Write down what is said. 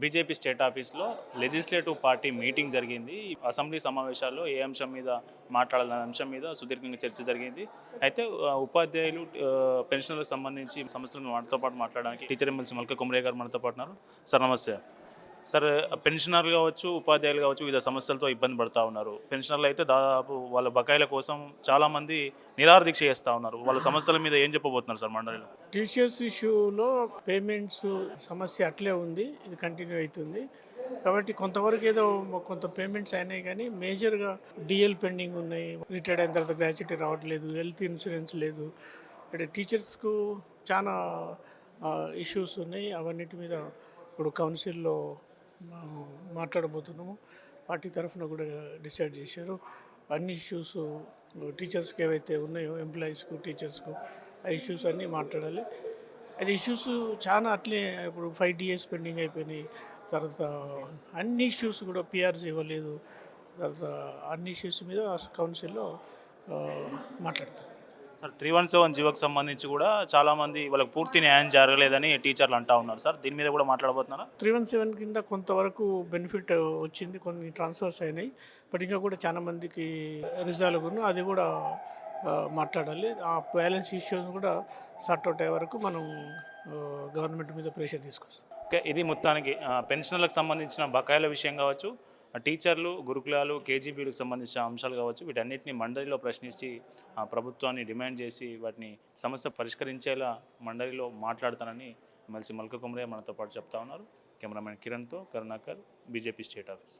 BJP state ఆఫీస్లో legislative party meeting జరిగింది. Assembly సమావేశాల్లో ఏ అంశం మీద మాట్లాడాలనే అంశం మీద సుదీర్ఘంగా చర్చ జరిగింది. అయితే ఉపాధ్యాయులు పెన్షన్లకు సంబంధించి సమస్యలను మనతో పాటు మాట్లాడడానికి టీచర్ ఎమ్మెల్సీ మల్క కుమరయ్య గారు మనతో పాటు ఉన్నారు. సార్ నమస్తే. సార్, పెన్షనర్లు కావచ్చు, ఉపాధ్యాయులు కావచ్చు, వివిధ సమస్యలతో ఇబ్బంది పడుతూ ఉన్నారు. పెన్షనర్లు అయితే దాదాపు వాళ్ళ బకాయిల కోసం చాలామంది నిరాహార దీక్ష చేస్తూ ఉన్నారు. వాళ్ళ సమస్యల మీద ఏం చెప్పబోతున్నారు సార్ మండలిలో? టీచర్స్ ఇష్యూలో పేమెంట్స్ సమస్య అట్లే ఉంది, ఇది కంటిన్యూ అవుతుంది. కాబట్టి కొంతవరకు ఏదో కొంత పేమెంట్స్ అయినాయి, కానీ మేజర్గా డిఎల్ పెండింగ్ ఉన్నాయి. రిటైర్డ్ అయిన తర్వాత గ్రాట్యుటీ రావట్లేదు, హెల్త్ ఇన్సూరెన్స్ లేదు. అంటే టీచర్స్కు చాలా ఇష్యూస్ ఉన్నాయి. అవన్నిటి మీద ఇప్పుడు కౌన్సిల్లో మాట్లాడబోతున్నాము. పార్టీ తరఫున కూడా డిసైడ్ చేశారు. అన్ని ఇష్యూస్ టీచర్స్కి ఏవైతే ఉన్నాయో, ఎంప్లాయీస్కు, టీచర్స్కు, ఆ ఇష్యూస్ అన్నీ మాట్లాడాలి. అది ఇష్యూస్ చాలా అట్లే ఇప్పుడు 5 DAs పెండింగ్ అయిపోయినాయి. తర్వాత అన్ని ఇష్యూస్ కూడా పిఆర్సీ ఇవ్వలేదు. తర్వాత అన్ని ఇష్యూస్ మీద కౌన్సిల్లో మాట్లాడతాం. సార్, 317 జీవోకి సంబంధించి కూడా చాలామంది వాళ్ళకి పూర్తి న్యాయం జరగలేదని టీచర్లు అంటూ ఉన్నారు. సార్, దీని మీద కూడా మాట్లాడబోతున్నారా? 317 కింద కొంతవరకు బెనిఫిట్ వచ్చింది, కొన్ని ట్రాన్స్ఫర్స్ అయినాయి. బట్ ఇంకా కూడా చాలా మందికి రిజాల్వ్ ఉన్న అది కూడా మాట్లాడాలి. ఆ బ్యాలెన్స్ ఇష్యూస్ కూడా సార్ట్అవుట్ అయ్యే వరకు మనం గవర్నమెంట్ మీద ప్రెషర్ తీసుకొస్తాం. ఓకే, ఇది మొత్తానికి పెన్షన్లకు సంబంధించిన బకాయిల విషయం కావచ్చు, టీచర్లు, గురుకులాలు, కేజీబీలకు సంబంధించిన అంశాలు కావచ్చు, వీటన్నిటిని మండలిలో ప్రశ్నించి ప్రభుత్వాన్ని డిమాండ్ చేసి వాటిని సమస్య పరిష్కరించేలా మండలిలో మాట్లాడతానని ఎమ్మెల్సీ మల్క కుమరయ్య మనతో పాటు చెప్తా ఉన్నారు. కెమెరామెన్ కిరణ్తో కరుణాకర్, బీజేపీ స్టేట్ ఆఫీస్.